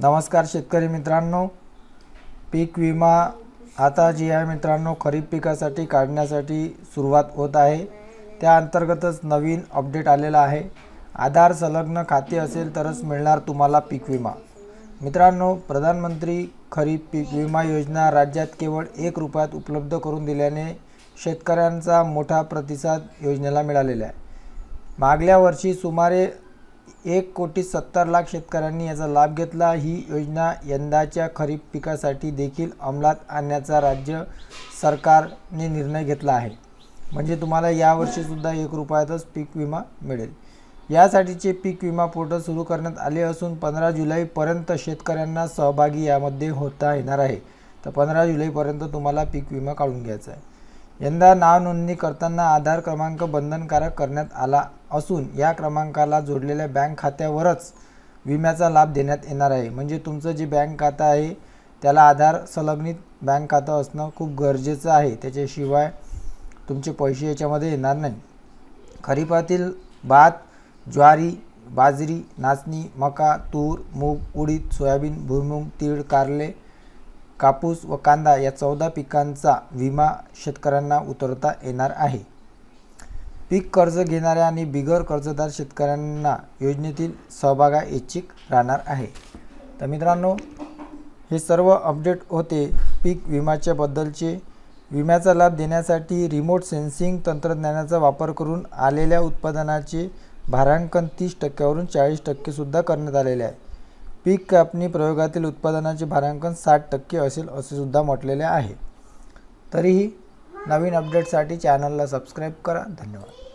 नमस्कार शेतकरी मित्रांनो, पीक विमा आता जी आहे मित्रांनो खरीप पिकासाठी काढण्यासाठी सुरुवात होत आहे। त्या अंतर्गतच नवीन अपडेट आलेला आहे। आधार संलग्न खाते असेल तरच मिळणार तुम्हाला पीक विमा। मित्रांनो, प्रधानमंत्री खरीप पीक विमा योजना राज्यात केवळ 1 रुपयात उपलब्ध करून दिल्याने शेतकऱ्यांचा मोठा प्रतिसाद योजनेला मिळालेला आहे। मागल्या वर्षी सुमारे 1,70,00,000 शेतकऱ्यांनी याचा लाभ घेतला। ही योजना यंदाच्या खरीप पिकासाठी देखील अंमलात आणण्याचा राज्य सरकारने निर्णय घेतला आहे। म्हणजे तुम्हाला यावर्षी सुद्धा 1 रुपयातच पीक विमा मिळेल। यासाठीचे पीक विमा पोर्टल सुरू करण्यात आले असून 15 जुलैपर्यंत शेतकऱ्यांना सहभागी यामध्ये होता येणार आहे। तर 15 जुलैपर्यंत तुम्हाला पीक विमा काढून घ्यायचा आहे। यंदा नाव नोंदणी करताना आधार क्रमांक बंधनकारक करण्यात आला असून या क्रमांकाला जोडलेल्या बँक खात्यावरच विम्याचा लाभ देण्यात येणार आहे। म्हणजे तुमचं जे बँक खातं आहे त्याला आधार संलग्नित बँक खातं असणं खूप गरजेचं आहे। त्याच्याशिवाय तुमचे पैसे याच्यामध्ये येणार नाही। खरीपातील भात, ज्वारी, बाजरी, नाचणी, मका, तूर, मूग, उडीद, सोयाबीन, भुईमूग, तीळ, कारले, कापूस व कांदा या 14 पिकांचा विमा शेतकऱ्यांना उतरवता येणार आहे। पीक कर्ज घेणाऱ्या आणि बिगर कर्जदार शेतकऱ्यांना योजनेतील सहभाग ऐच्छिक राहणार आहे। तर मित्रांनो, हे सर्व अपडेट होते पीक विम्याच्या बद्दलचे। विम्याचा लाभ देण्यासाठी रिमोट सेन्सिंग तंत्रज्ञानाचा वापर करून आलेल्या उत्पादनाचे भारांकन 30% वरून 40% सुद्धा करण्यात आलेले आहे। पीक कापणी प्रयोगातील उत्पादनाचे भारांकन 60% असेल असे सुद्धा म्हटलेले आहे। तरीही नवीन अपडेटसाठी चॅनलला सबस्क्राईब करा। धन्यवाद।